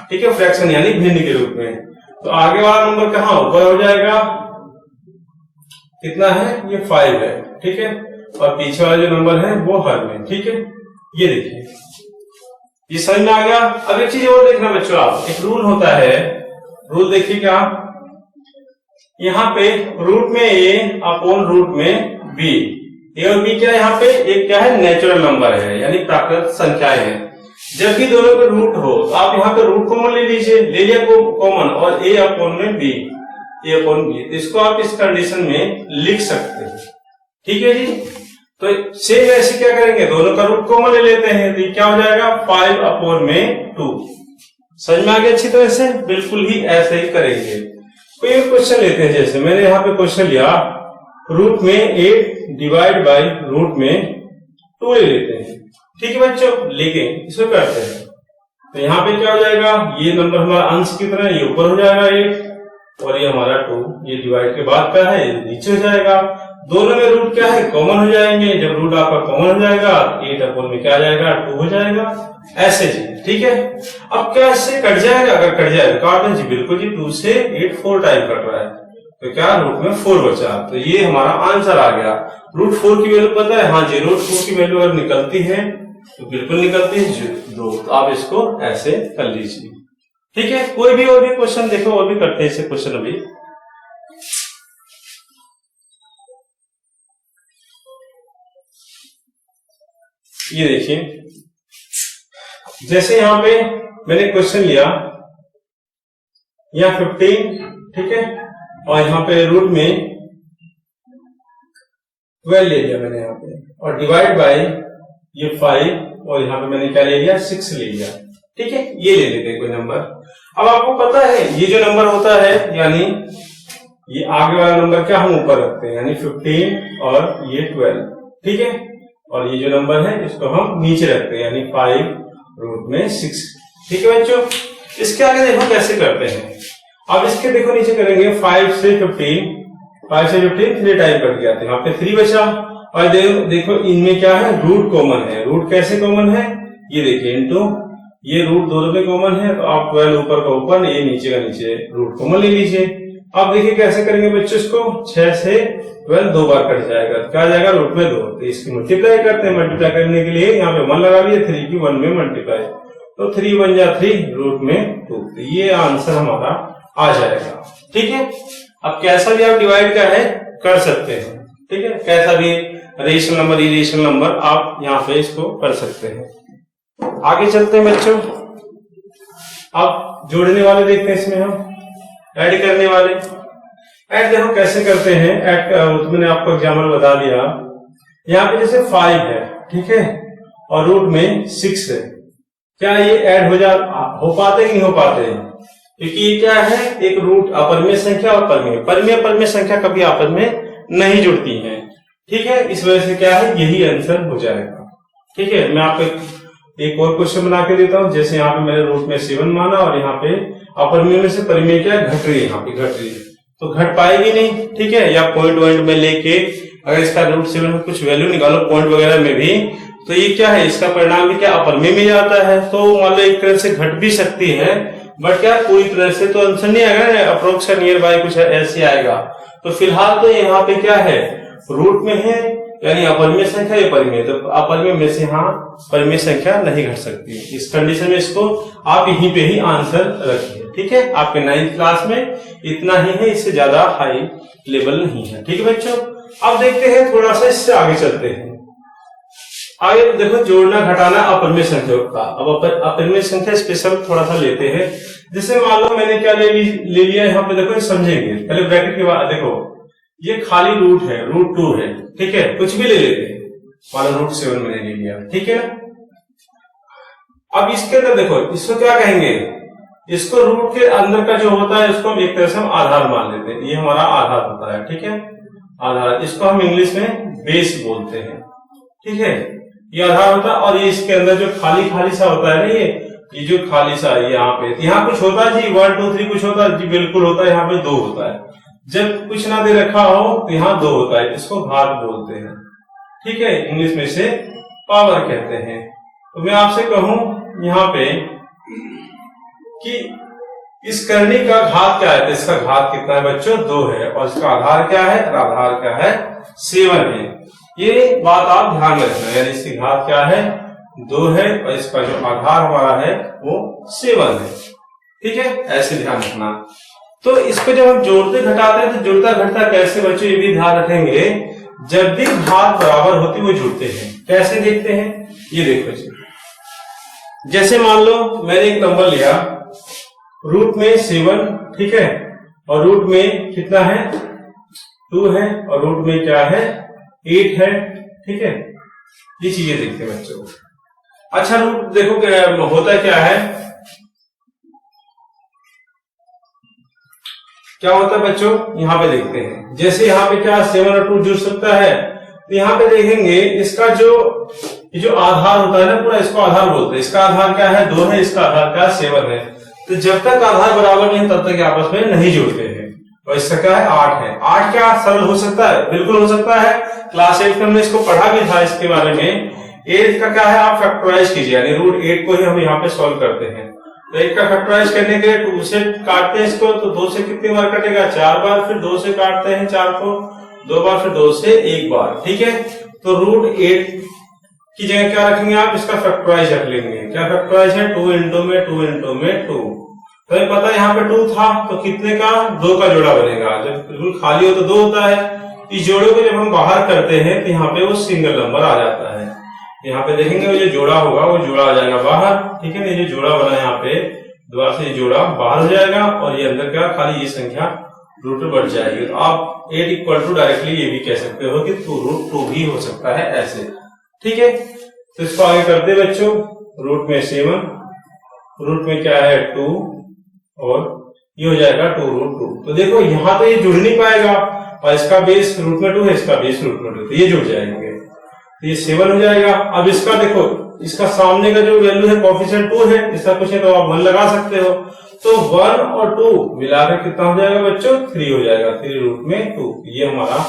ठीक है, फ्रैक्शन यानी भिन्न के रूप में। तो आगे वाला नंबर कहाँ ऊपर हो जाएगा, कितना है, ये 5 है। ठीक है, और पीछे वाला जो नंबर है वो हर में। ठीक है, ये देखिए, ये समझ में आ गया। अब एक चीज और देखना बच्चों, आप एक रूल होता है, रूल देखिए क्या, यहाँ पे रूट में ए अपॉन रूट में बी, ए और बी क्या है, यहाँ पे एक क्या है, नेचुरल नंबर है, यानी प्राकृतिक संख्याएं हैं। जब भी दोनों पे रूट हो तो आप यहाँ पे रूट कॉमन ले लीजिए, ले लिया कॉमन, और ए अपॉन में बी, ए अपॉन बी, इसको आप इस कंडीशन में लिख सकते हैं। ठीक है जी, तो सेम ऐसे क्या करेंगे, दोनों का रूट कॉमन ले लेते हैं, तो क्या हो जाएगा 5 अपॉन में 2। समझ में आ गया अच्छी तरह से, बिल्कुल ही ऐसे ही करेंगे। कोई एक क्वेश्चन लेते हैं, जैसे मैंने यहाँ पे क्वेश्चन लिया, रूट में 8 डिवाइड बाई रूट में 2 ले लेते हैं। ठीक है बच्चों, लेके इसको करते हैं, तो यहाँ पे क्या हो जाएगा, ये नंबर हमारा अंश की तरह ये ऊपर हो जाएगा 8, और ये हमारा 2, ये डिवाइड के बाद का है, ये नीचे हो जाएगा। दोनों में रूट क्या है, कॉमन हो जाएंगे। जब रूट आपका कॉमन हो जाएगा, 8 अपॉन में क्या आ जाएगा, 2 हो जाएगा, ऐसे जी। ठीक है, अब क्या इससे कट जाएगा, अगर कट जाएगा काट दें जी, बिल्कुल जी, 2 से 8 4 टाइम कट रहा है, तो क्या रूट में 4 बचा, तो ये हमारा आंसर आ गया। रूट 4 की वैल्यू पता है, हाँ जी, रूट 4 की वैल्यू अगर निकलती है तो बिल्कुल निकलती है 2, तो आप इसको ऐसे कर लीजिए। ठीक है, कोई भी और भी क्वेश्चन देखो, और भी करते हैं ऐसे क्वेश्चन अभी। ये देखिए, जैसे यहां पे मैंने क्वेश्चन लिया, यहाँ 15, ठीक है, और यहाँ पे रूट में 12 ले लिया मैंने यहाँ पे, और डिवाइड बाय ये 5, और यहाँ पे मैंने क्या ले लिया, 6 ले लिया। ठीक है, ये ले लेते हैं कोई नंबर। अब आपको पता है ये जो नंबर होता है, यानी ये आगे वाला नंबर क्या हम ऊपर रखते हैं, यानी 15 और ये 12। ठीक है, और ये जो नंबर है इसको हम नीचे रखते हैं, यानी 5 रूट में 6। ठीक है बच्चों, इसके आगे देखो कैसे करते हैं। अब इसके देखो नीचे करेंगे 5 से 15, 5 से 15 3 टाइम कट गया था, यहाँ पे 3 बचा, और देखो इनमें क्या है, रूट कॉमन है। रूट कैसे कॉमन है, ये देखिए, इनटू ये रूट दोनों में कॉमन है, तो आप 12 ऊपर का ऊपर, ये नीचे का नीचे, रूट कॉमन ले लीजिए। अब देखिए कैसे करेंगे बच्चों, इसको 6 से 12 2 बार कट जाएगा, क्या आ जाएगा, रूट में 2, तो इसकी मल्टीप्लाई करते हैं। मल्टीप्लाई करने के लिए यहाँ पे 1 लगा लिए, 3 की 1 में मल्टीप्लाई, तो 3 1 जा 3, रूट में 2, तो ये आंसर हमारा आ जाएगा। ठीक है, अब कैसा भी आप डिवाइड का है कर सकते हैं। ठीक है, कैसा भी रेशनल नंबर, इरेशनल नंबर, आप यहाँ पे इसको कर सकते हैं। आगे चलते हैं बच्चों, अब जोड़ने वाले देखते हैं, इसमें हम ऐड करने वाले। ऐड देखो कैसे करते हैं, ऐड तो मैंने आपको एग्जाम्पल बता दिया। यहाँ पे जैसे 5 है, ठीक है, और रूट में 6 है, क्या ये ऐड हो पाते कि नहीं हो पाते हैं, क्योंकि ये क्या है, एक रूट अपरिमेय संख्या और परिमेय संख्या कभी आपस में नहीं जुड़ती हैं। ठीक है, इस वजह से क्या है, यही आंसर हो जाएगा। ठीक है, मैं आपको एक और क्वेश्चन बना के देता हूं। जैसे यहाँ पे मैंने रूट में 7 माना, और यहाँ पे अपरिमेय में से परिमेय क्या घट रही है, यहाँ पे घट रही है, तो घट पाएगी नहीं। ठीक है, या पॉइंट में लेके अगर इसका रूट 7 में कुछ वैल्यू निकालो पॉइंट वगैरह में भी, तो ये क्या है, इसका परिणाम भी क्या अपरिमेय में जाता है। तो मान लो एक तरह से घट भी सकती है, बट क्या पूरी तरह से तो आंसर नहीं आएगा, अप्रोक्स नियर बाय कुछ ऐसे आएगा। तो फिलहाल तो यहाँ पे क्या है, रूट में है, यानी अपरिमेय संख्या या परिमेय, तो अपरिमेय में से यहाँ परिमेय संख्या नहीं घट सकती। इस कंडीशन में इसको आप यहीं पे ही आंसर रखिए। ठीक है, आपके 9th क्लास में इतना ही है, इससे ज्यादा हाई लेवल नहीं है। ठीक है बच्चों, अब देखते हैं थोड़ा सा, इससे आगे चलते हैं। आगे देखो, जोड़ना घटाना अपरिमेय संख्या का। अब अपरिमेय संख्या स्पेशल थोड़ा सा लेते हैं। जैसे मान लो मैंने क्या ले लिया, यहाँ पे देखो समझेंगे, पहले ब्रैकेट के बाद देखो, ये खाली रूट है, रूट 2 है। ठीक है, कुछ भी ले लेते हैं, मान लो रूट 7 मैंने ले लिया। ठीक है, अब इसके अंदर देखो, इसको क्या कहेंगे, इसको रूट के अंदर का जो होता है उसको हम एक तरह से हम आधार मान लेते हैं। ये हमारा आधार होता है। ठीक है, आधार, इसको हम इंग्लिश में बेस बोलते हैं। ठीक है, ये आधार होता है, और ये इसके अंदर जो खाली सा होता है ना, ये जो खाली सा यहाँ पे, यहाँ कुछ होता है जी, 1 2 3 कुछ होता है जी, बिल्कुल होता है, यहाँ पे 2 होता है। जब कुछ ना दे रखा हो तो यहाँ 2 होता है, इसको घात बोलते हैं। ठीक है, इंग्लिश में से पावर कहते हैं। तो मैं आपसे कहूं यहाँ पे कि इस करनी का घात क्या है, तो इसका घात कितना है बच्चों 2 है, और इसका आधार क्या है, आधार क्या है 7 है। ये बात आप ध्यान में रखना, यानी इसकी घात क्या है 2 है, और इसका जो आधार हमारा है वो 7 है। ठीक है, ऐसे ध्यान रखना। तो इसको जब हम जोड़ते घटाते हैं तो जुड़ता घटता कैसे बच्चों, ये भी ध्यान रखेंगे। जब भी घात बराबर होती वो जुड़ते हैं। कैसे देखते हैं, ये देखो जी, जैसे मान लो मैंने एक नंबर लिया, रूट में 7, ठीक है, और रूट में कितना है 2 है, और रूट में क्या है 8 है। ठीक है, ये चीजें देखते हैं बच्चों। अच्छा, रूट देखो क्या होता क्या है, क्या होता है बच्चों, यहाँ पे देखते हैं। जैसे यहाँ पे क्या 7 और 2 जुड़ सकता है, तो यहाँ पे देखेंगे इसका जो आधार होता है ना पूरा, इसको आधार बोलते हैं। इसका आधार क्या है 2 है, इसका आधार क्या 7 है। तो जब तक आधार बराबर नहीं तब तक आपस में नहीं जुड़ते हैं। और इसका क्या है 8 है। 8 क्या सरल हो सकता है, बिल्कुल हो सकता है। क्लास 8 में हमने इसको पढ़ा भी था इसके बारे में। 8 का क्या है, आप फैक्टराइज कीजिए, यानी रूट 8 को ही हम यहाँ पे सॉल्व करते हैं। तो 8 का फैक्टराइज करने के लिए 2 से काटते हैं इसको, तो 2 से कितनी बार कटेगा 4 बार, फिर 2 से काटते हैं 4 को 2 बार, फिर 2 से 1 बार। ठीक है, तो रूट 8 की जगह क्या रखेंगे आप, इसका फैक्टराइज रख लेंगे। क्या फैक्टराइज है 2 इंटू में 2 इंटू में 2। तो ये पता है यहाँ पे 2 था, तो कितने का 2 का जोड़ा बनेगा। जब बिल्कुल खाली हो तो 2 होता है। इस जोड़े को जब हम बाहर करते हैं तो यहाँ पे वो सिंगल नंबर आ जाता है। यहाँ पे देखेंगे वो जो जोड़ा होगा वो जोड़ा आ जाएगा बाहर। ठीक है, ये जो जोड़ा बना यहाँ पे दोबारा से ये जोड़ा बाहर हो जाएगा, और ये अंदर क्या खाली ये संख्या रूट बढ़ जाएगी। तो आप 8 इक्वल टू डायरेक्टली ये भी कह सकते हो कि रूट 2 भी हो सकता है ऐसे। ठीक है, तो इसको आगे करते बच्चों। रूट में 7, रूट में क्या है 2, और ये हो जाएगा 2 रूट 2। तो देखो यहाँ तो ये जुड़ नहीं पाएगा, और इसका बेस रूट में 2 है, इसका बेस रूट में 2, तो ये जुड़ जाएंगे, तो ये 7 हो जाएगा। अब इसका देखो, इसका सामने का जो वैल्यू है कोफिशिएंट 2 है, इसका कुछ है तो आप 1 लगा सकते हो। तो 1 और 2 मिलाकर कितना हो जाएगा बच्चों 3 हो जाएगा, 3 रूट में 2। ये हमारा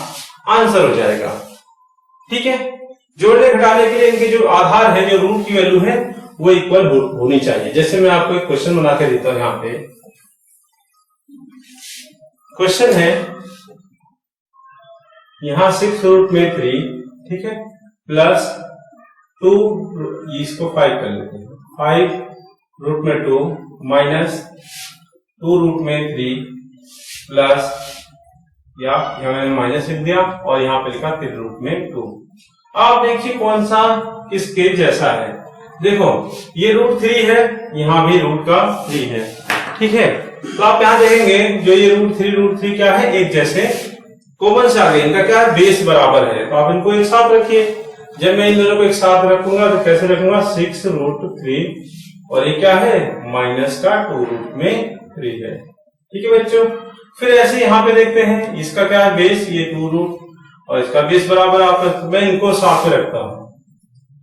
आंसर हो जाएगा। ठीक है, जोड़ने घटाने के लिए इनके जो आधार है, जो रूट की वैल्यू है वो इक्वल होनी चाहिए। जैसे मैं आपको एक क्वेश्चन बना के देता हूं। यहाँ पे क्वेश्चन है, यहां 6 रूट में 3, ठीक है, प्लस 2, इसको 5 कर लेते हैं, 5 रूट में 2 माइनस 2 रूट में 3 प्लस, या यहाँ मैंने माइनस लिख दिया और यहाँ पे लिखा 3 रूट में 2। आप देखिए कौन सा किसके जैसा है। देखो ये रूट 3 है, यहाँ भी रूट का 3 है। ठीक है, तो आप यहाँ देखेंगे जो ये रूट 3 क्या है, एक जैसे कॉमन से आ गए। इनका क्या है, बेस बराबर है, तो आप इनको एक साथ रखिए। जब मैं इन दोनों को एक साथ रखूंगा तो कैसे रखूंगा, 6 रूट 3 और ये क्या है माइनस का 2 रूट में 3 है। ठीक है बच्चों, फिर ऐसे यहाँ पे देखते हैं, इसका क्या है बेस, ये 2 रूट और इसका बेस बराबर आपस में, इनको साथ में रखता हूं।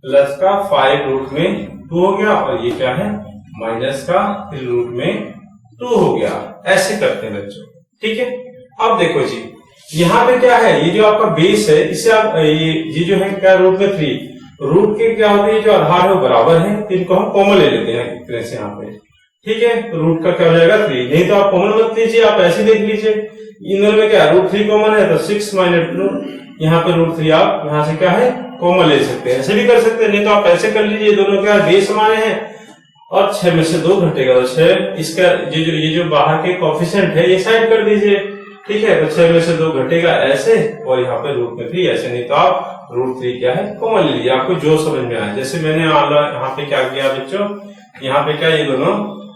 प्लस का 5 रूट में 2 हो गया और ये क्या है माइनस का 3 रूट में 2 हो गया। ऐसे करते हैं बच्चों। ठीक है, अब देखो जी यहाँ पे क्या है, ये जो आपका बेस है इसे आप ये जो है क्या रूट में 3, रूट के क्या होते हैं जो आधार है वो बराबर है, तो इनको हम कॉमन ले लेते हैं एक तरह से यहाँ पे। ठीक है, तो रूट का क्या हो जाएगा 3, नहीं तो आप कॉमन मत लीजिए, आप ऐसे देख लीजिए। इन दोनों में क्या रूट 3 कॉमन है, तो 6 माइनस 2, यहाँ पे रूट 3 आप यहाँ से क्या है कॉमन ले सकते हैं, ऐसे भी कर सकते हैं, नहीं तो आप ऐसे कर लीजिए। दोनों क्या बेस हमारे हैं और 6 में से 2 घटेगा, तो 6 इसका ये जो बाहर के कोफिशिएंट है ये साइड कर दीजिए। ठीक है, तो 6 में से 2 घटेगा ऐसे, और यहाँ पे रूट में 3 ऐसे, नहीं तो आप रूट 3 क्या है कॉमन ले लीजिए, आपको जो समझ में आए। जैसे मैंने यहाँ पे क्या किया बच्चों, यहाँ पे क्या ये दोनों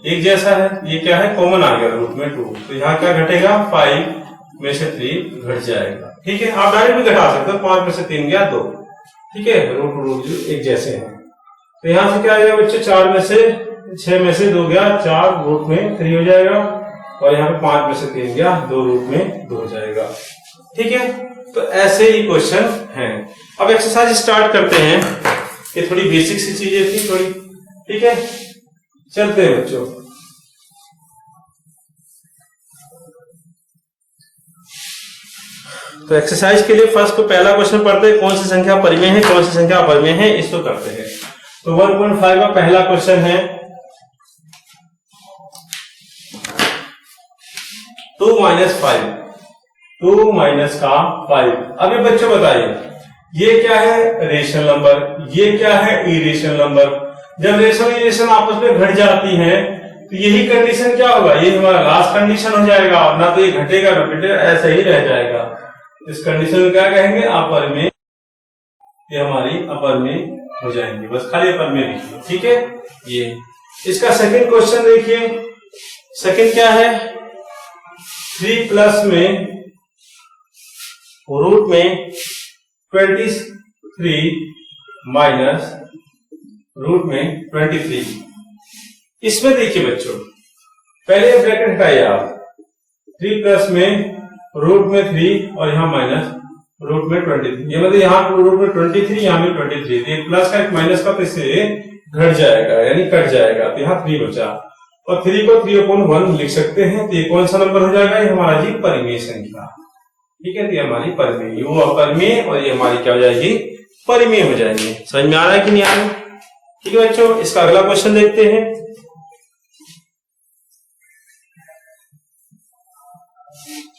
एक जैसा है, ये क्या है कॉमन आ गया रूट में 2, तो यहाँ क्या घटेगा 5 में से 3 घट जाएगा। ठीक है, आप डायरेक्ट भी घटा सकते हो, 5 में से 3 गया 2। ठीक है, रूट एक जैसे हैं, तो यहाँ से क्या आ जाएगा बच्चों 6 में से 2 गया 4 रूट में 3 हो जाएगा, और यहाँ पे 5 में से 3 गया 2 रूट में 2 हो जाएगा। ठीक है, तो ऐसे ही क्वेश्चन हैं। अब एक्सरसाइज स्टार्ट करते हैं, ये थोड़ी बेसिक सी चीजें थी थोड़ी। ठीक है, चलते हैं बच्चों। तो एक्सरसाइज के लिए फर्स्ट तो पहला क्वेश्चन पढ़ते हैं, कौन सी संख्या परिमेय है, कौन सी संख्या अपरिमेय है, इसको करते हैं। तो 1.5 का पहला क्वेश्चन है 2 - 5, 2 - का 5। अभी बच्चों बताइए ये क्या है रेशनल नंबर, ये क्या है इरेशनल नंबर। जब रेशनल इरेशनल आपस में घट जाती हैं तो यही कंडीशन क्या होगा, ये हमारा लास्ट कंडीशन हो जाएगा, और ना तो ये घटेगा ना घटेगा, ऐसा ही रह जाएगा। इस कंडीशन में क्या कहेंगे, अपरिमेय, ये हमारी अपरिमेय हो जाएंगे। बस खाली अपरिमेय लिखिए, ठीक है। ये इसका सेकंड क्वेश्चन देखिए, सेकंड क्या है, 3 प्लस में रूट में 23 माइनस रूट में 23। इसमें देखिए बच्चों, पहले ब्रैकेट हटाइए आप, 3 प्लस में रूट में 3 और यहां माइनस रूट में 23। ये मतलब यहाँ रूट में 23, यहाँ में 23, एक प्लस का एक माइनस का, तो इससे घट जाएगा यानी कट जाएगा, तो यहाँ 3 बचा, और 3 को 3/1 लिख सकते हैं। तो ये कौन सा नंबर हो जाएगा, ये हमारा जी परिमेय संख्या, ठीक है। तो ये हमारी परिमेय, वो अपरिमेय और ये हमारी क्या हो जाएगी, परिमेय हो जाएंगे। समझ में आ रहा है कि नहीं आ रहा है, ठीक है बच्चों। इसका अगला क्वेश्चन देखते हैं।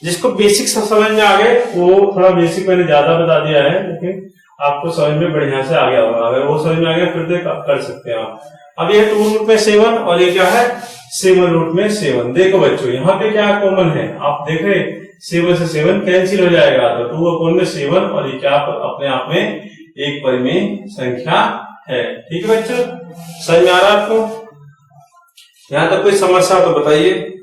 जिसको बेसिक समझ में आ गए, वो थोड़ा बेसिक मैंने ज्यादा बता दिया है, लेकिन आपको समझ में बढ़िया से आ गया होगा। अगर वो समझ में आ गया फिर देख कर सकते हैं आप। अब ये 2 रूट में 7 और ये क्या है 7 रूट में 7। देखो बच्चों यहाँ पे क्या कॉमन है, आप देख रहे 7 से 7 कैंसिल हो जाएगा, तो 2/7 और ये क्या अपने आप में एक परिमेय संख्या है, ठीक है बच्चों। समझ में आ रहा है आपको, यहाँ तक कोई समस्या तो बताइए।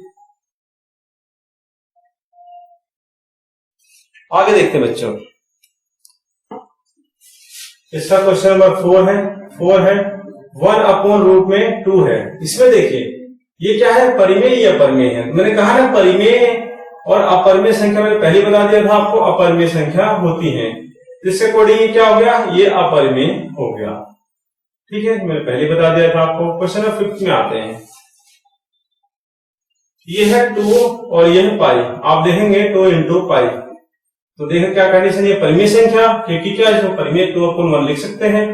आगे देखते हैं बच्चों, इसका क्वेश्चन नंबर 4 है 1/रूट में 2 है। इसमें देखिए ये क्या है, परिमेय या अपरिमेय है। मैंने कहा ना परिमेय और अपरिमेय संख्या, मैंने पहले बता दिया था आपको, अपरिमेय संख्या होती है। इसके अकॉर्डिंग क्या हो गया, ये अपरिमेय हो गया, ठीक है। मैंने पहले बता दिया था आपको। क्वेश्चन नंबर 5 में आते हैं। ये है 2 और ये है पाई। आप देखेंगे 2 × पाई, तो देखें क्या कंडीशन, ये परिमेय संख्या, क्योंकि क्या है परिमेय 2/1 लिख सकते हैं।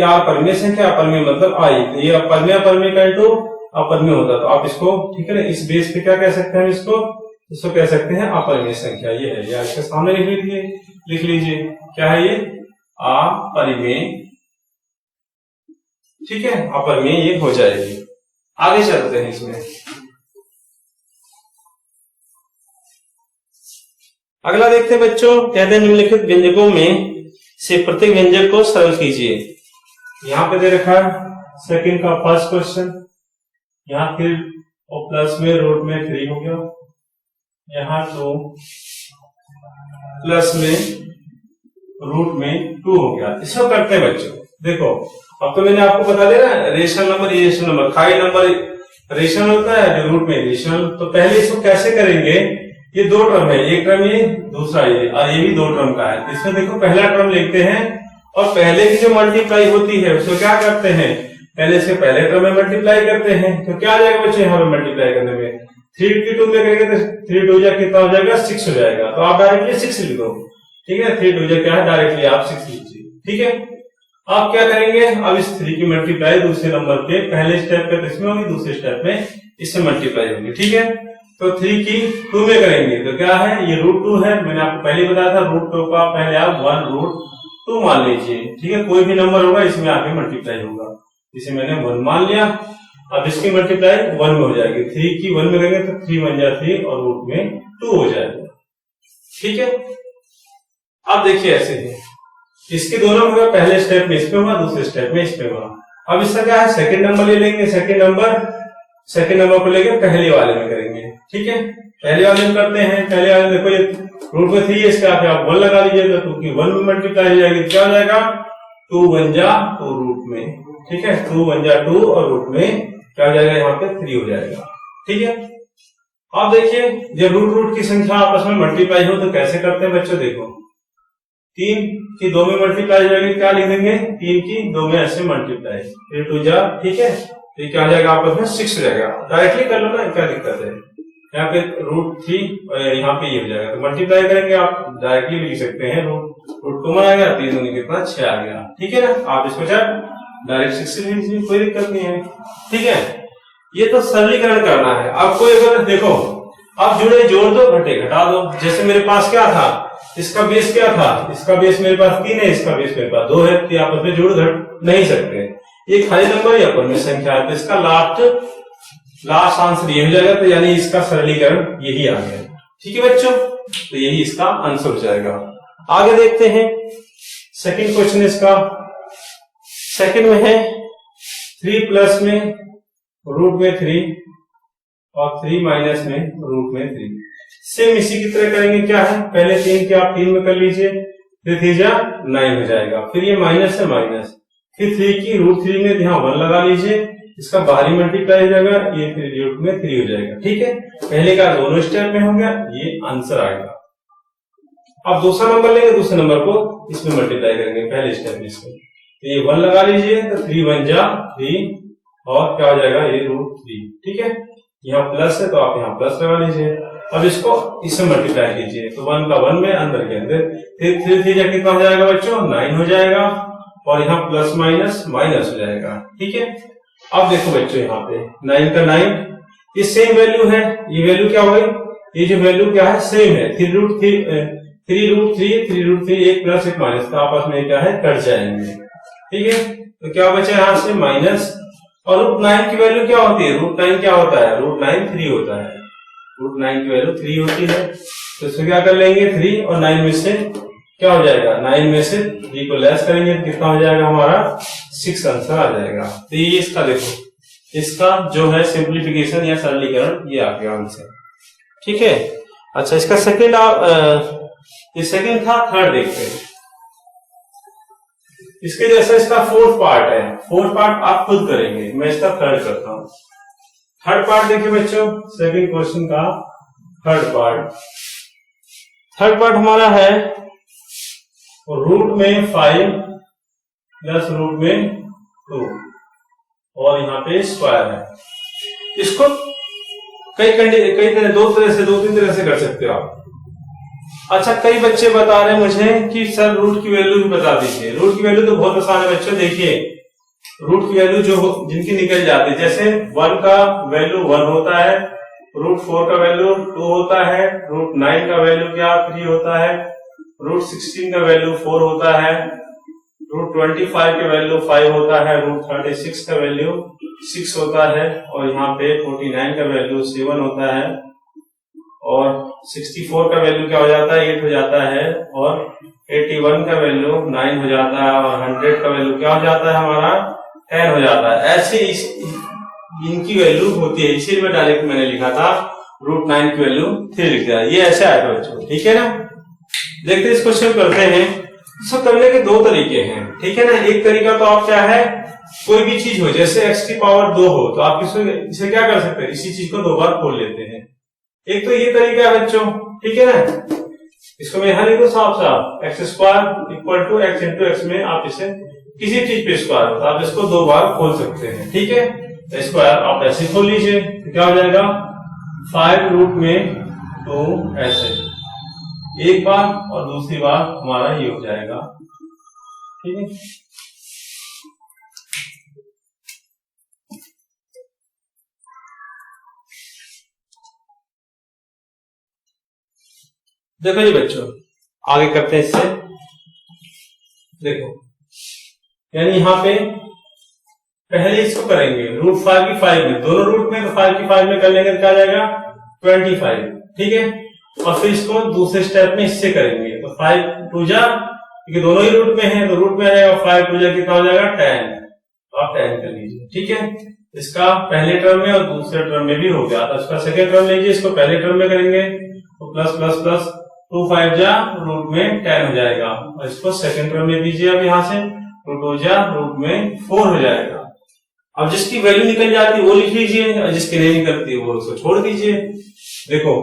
आर परिमेय संख्या, अपरिमेय मतलब आई, तो ये अपरिमेय अपरिमेय का इंटू अपरिमेय होता है। तो आप इसको, ठीक है ना, इस बेस पे क्या कह सकते हैं, इसको कह सकते हैं अपरिमेय संख्या। ये है, या इसके सामने लिख लीजिए क्या है ये, अपरिमेय, ठीक है, अपरिमेय ये हो जाएगी। आगे चलते हैं इसमें। अगला देखते हैं बच्चों, कहते हैं निम्नलिखित व्यंजकों में से प्रत्येक व्यंजक को सरल कीजिए। यहाँ पे दे रखा है सेकंड का फर्स्ट क्वेश्चन, यहाँ फिर और प्लस में रूट में 3 हो गया, यहाँ 2 प्लस में रूट में 2 हो गया। इसको करते हैं बच्चों, देखो अब तो मैंने आपको बता दिया ना, रेशनल नंबर इरेशनल नंबर, खाई नंबर रेशनल होता है जो रूट में इरेशनल। तो पहले इसको कैसे करेंगे, ये 2 टर्म है, एक टर्म ये दूसरा ये, और ये भी 2 टर्म का है। इसमें देखो पहला टर्म लिखते हैं और पहले की जो मल्टीप्लाई होती है उसको क्या करते हैं, पहले इसके पहले टर्म में मल्टीप्लाई करते हैं। तो क्या आ जाएगा बच्चे यहाँ पे मल्टीप्लाई करने में, 3 की 2 में करेंगे तो 3 2 कितना हो जाएगा 6 हो जाएगा। तो आप डायरेक्टली 6 लिख दो, ठीक है। 3 2 क्या है, डायरेक्टली आप 6 लीजिए, ठीक है। आप क्या करेंगे, अब इस 3 की मल्टीप्लाई दूसरे नंबर पे पहले स्टेप पे इसमें होगी, दूसरे स्टेप में इससे मल्टीप्लाई होगी, ठीक है। तो 3 की 2 में करेंगे तो क्या है, ये √2 है। मैंने आपको पहले बताया था √2 का पहले आप 1√2 मान लीजिए, ठीक है। कोई भी नंबर होगा इसमें आगे मल्टीप्लाई होगा, इसे मैंने 1 मान लिया। अब इसकी मल्टीप्लाई 1 में हो जाएगी, 3 की 1 में करेंगे तो 3 1 जा 3 और रूट में 2 हो जाएगा, ठीक है। अब देखिए ऐसे ही इसके दोनों में पहले स्टेप में इसमें होगा, दूसरे स्टेप में इसमें होगा। अब इसका क्या है, सेकंड नंबर ले लेंगे, सेकंड नंबर को लेके पहले वाले में करेंगे, ठीक है। पहले वाले में करते हैं, पहले वाले देखो ये रूट में 3 है, इसके आगे आप 1 लगा लीजिए तो 2 की 1 में मल्टीप्लाई हो जाएगी, क्या हो जाएगा 2 1 जा 2 रूट में, ठीक है। 2 1 जा 2 और रूट में क्या हो जाएगा, यहाँ पे 3 हो जाएगा, ठीक है। अब देखिए जब रूट की संख्या आपस में मल्टीप्लाई हो तो कैसे करते हैं बच्चों, देखो 3 की 2 में मल्टीप्लाई हो जाएगी, क्या लिख देंगे 3 की 2 में ऐसे मल्टीप्लाई, फिर 2 जा, ठीक है। तो क्या हो जाएगा आपस में 6 हो जाएगा, डायरेक्टली कर लो ना, क्या दिक्कत है। यहाँ पे √3 और यहाँ पे ये हो जाएगा, तो मल्टीप्लाई करेंगे आप डायरेक्टली भी लिख सकते हैं, रूट कॉमन आ गया, 3 दूनी कितना 6 आ गया। ठीक है ना, आप इसको चाहे डायरेक्ट 6 से लिख लीजिए, कोई दिक्कत नहीं है। ठीक है, ये तो सरलीकरण करना है। अब कोई अगर देखो आप जुड़े जोड़ दो, घटे घटा दो। जैसे मेरे पास क्या था, इसका बेस क्या था, इसका बेस मेरे पास 3 है, इसका बेस मेरे पास 2 है, तो आपस में जोड़ घट नहीं सकते। ये खाली नंबर या परमेय संख्या है, तो इसका लास्ट आंसर ये हो जाएगा, तो यानी इसका सरलीकरण यही आ गया। ठीक है बच्चों, तो यही इसका आंसर हो जाएगा। आगे देखते हैं सेकंड क्वेश्चन। इसका सेकंड में है 3 प्लस में रूट में 3 और 3 माइनस में रूट में 3। सेम इसी की तरह करेंगे। क्या है, पहले 3 के आप 3 में कर लीजिए, फिर 3 9 हो जाएगा, फिर ये माइनस है माइनस, फिर 3 की √3 में यहाँ 1 लगा लीजिए, इसका बाहरी मल्टीप्लाई हो जाएगा, ये फिर रूट में 3 हो जाएगा। ठीक है, पहले का दोनों स्टेप में हो गया, ये आंसर आएगा। अब दूसरा नंबर लेंगे, दूसरे नंबर को इसमें मल्टीप्लाई करेंगे पहले स्टेप में इसमें, तो ये 1 लगा लीजिए, तो 3 1 जा 3 और क्या हो जाएगा, ये √3। ठीक है, यहाँ प्लस है तो आप यहाँ प्लस लगा लीजिए। अब इसको इससे मल्टीप्लाई कीजिए, तो 1 का 1 में अंदर के अंदर, फिर 3 3 कितना हो जाएगा बच्चों, 9 हो जाएगा, और यहाँ प्लस माइनस माइनस हो जाएगा। ठीक है, अब देखो बच्चों यहाँ पे 9 का 9, ये सेम वैल्यू है, ये वैल्यू क्या हो गई, ये जो वैल्यू क्या है सेम है, 3√3 एक प्लस एक माइनस, तो आपस में क्या है कट जाएंगे। ठीक है, तो क्या बचा यहाँ से माइनस, और √9 की वैल्यू क्या होती है, √9 क्या होता है, √9 3 होता है, √9 की वैल्यू 3 होती है, तो इसमें क्या कर लेंगे 3 और 9 में से क्या हो जाएगा, 9 में से 3 को लेस करेंगे तो कितना हो जाएगा हमारा 6 आंसर आ जाएगा। तो ये इसका देखो, इसका जो है सिंप्लीफिकेशन या सरलीकरण ये आ गया आंसर। ठीक है, अच्छा इसका सेकंड ये सेकंड था, थर्ड देखते हैं। इसके जैसा इसका फोर्थ पार्ट है, फोर्थ पार्ट आप खुद करेंगे, मैं इसका थर्ड करता हूं। थर्ड पार्ट देखिए बच्चों, सेकंड क्वेश्चन का थर्ड पार्ट हमारा है रूट में 5 प्लस रूट में 2 और यहाँ पे स्क्वायर है। इसको कई तरह, दो तीन तरह से कर सकते हो आप। अच्छा, कई बच्चे बता रहे हैं मुझे कि सर रूट की वैल्यू भी बता दीजिए। रूट की वैल्यू तो बहुत आसान है बच्चों, देखिए रूट की वैल्यू जो जिनकी निकल जाती है, जैसे 1 का वैल्यू 1 होता है, √4 का वैल्यू 2 होता है, √9 का वैल्यू क्या 3 होता है, √16 का वैल्यू 4 होता है, √25 का वैल्यू 5 होता है, √36 का वैल्यू 6 होता है, और यहाँ पे 49 का वैल्यू 7 होता है, और 64 का वैल्यू क्या हो जाता है 8 हो जाता है, और 81 का वैल्यू 9 हो जाता है, और 100 का वैल्यू क्या हो जाता है हमारा 10 हो जाता है। ऐसे इनकी वैल्यू होती है, इसीलिए मैं डायरेक्ट मैंने लिखा था √9 की वैल्यू 3 लिख दिया। ये ऐसे आएगा बच्चों, ठीक है ना। देखते हैं इस क्वेश्चन करते हैं। इसको करने के 2 तरीके हैं, ठीक है ना। एक तरीका तो आप क्या है, कोई भी चीज हो, जैसे x की पावर 2 हो, तो आप इसे क्या कर सकते हैं, इसी चीज को 2 बार खोल लेते हैं। एक तो ये तरीका है बच्चों, ठीक है ना। इसको मैं यहां लिखूं साफ साफ, x² = x × x में आप इसे किसी चीज पे स्क्वायर हो, तो आप इसको 2 बार खोल सकते हैं, ठीक है। तो स्क्वायर आप ऐसे खोल लीजिए, तो क्या हो जाएगा 5√2 ऐसे एक बार, और दूसरी बार हमारा ये हो जाएगा, ठीक है। देखो जी बच्चों, आगे करते हैं इससे। देखो यानी यहां पे पहले इसको करेंगे √5 की 5 में, दोनों रूट में, तो 5 की 5 में कर लेंगे तो क्या जाएगा 25, ठीक है। और फिर इसको दूसरे स्टेप में इससे करेंगे, तो 5 2 जा, क्योंकि दोनों ही रूट में है तो रूट में आ जाएगा, 5 2 जा कितना हो जाएगा 10, तो आप 10 कर लीजिए, ठीक है। इसका पहले टर्म में और दूसरे टर्म में भी हो गया, तो इसका सेकेंड टर्म लीजिए, इसको पहले टर्म में करेंगे तो प्लस प्लस प्लस 2 5 जा रूट में 10 हो जाएगा, और इसको सेकेंड टर्म में दीजिए अब यहाँ से, तो 2 जा रूट में 4 हो जाएगा। अब जिसकी वैल्यू निकल जाती है वो लिख लीजिए, और जिसकी नहीं निकलती वो उसको छोड़ दीजिए। देखो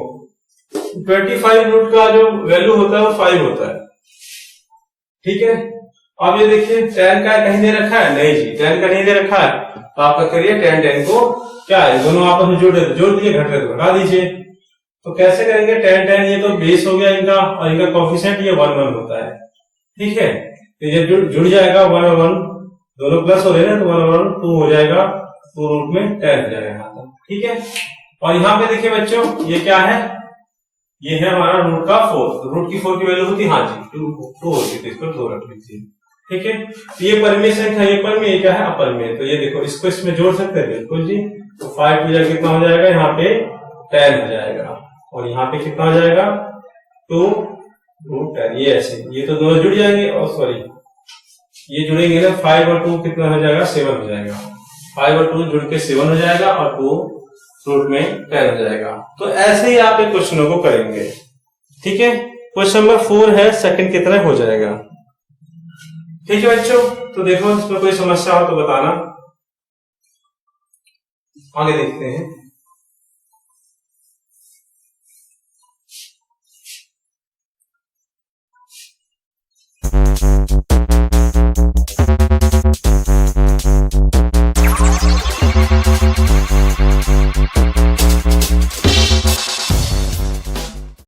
25 रूट का जो वैल्यू होता है वो 5 होता है, ठीक है। अब ये देखिए 10 का कहीं दे रखा है, नहीं जी 10 का नहीं दे रखा है, तो आपका करिए 10 10 को क्या है, दोनों आपस में जोड़ दीजिए, घटा दीजिए। तो कैसे करेंगे, टेन टेन ये तो बेस हो गया इनका, और इनका कोफिशिएंट ये 1 1 होता है, ठीक है। तो ये जुड़ जाएगा 1 और 1 दोनों प्लस हो रहे हैं, तो 1 और 1 2 हो जाएगा, 2 रूट में 10 हो जाएगा यहाँ तक, ठीक है। और यहाँ पे देखिए बच्चों ये क्या है, ये है हमारा रूट का 4, रूट की 4 की वैल्यू होती है, हाँ जी 2 होती है, इसको 2 रख लीजिए, ठीक है। ये परिमेय संख्या, ये परिमेय क्या है, अपरिमेय, तो ये देखो इसको इसमें जोड़ सकते हैं बिल्कुल जी। तो 5 टू कितना हो जाएगा, यहाँ पे 10 हो जाएगा, और यहाँ पे कितना हो जाएगा 2 रूट 10, ये ऐसे, ये तो दोनों जुड़ जाएंगे, और सॉरी ये जुड़ेंगे ना, 5 और 2 कितना हो जाएगा, 7 हो जाएगा, 5 और 2 जुड़ के 7 हो जाएगा, और 2 रूट में 10 हो जाएगा। तो ऐसे ही आप एक क्वेश्चनों को करेंगे, ठीक है। क्वेश्चन नंबर 4 है, सेकंड की तरह हो जाएगा, ठीक है बच्चों। तो देखो इसमें कोई समस्या हो तो बताना, आगे देखते हैं।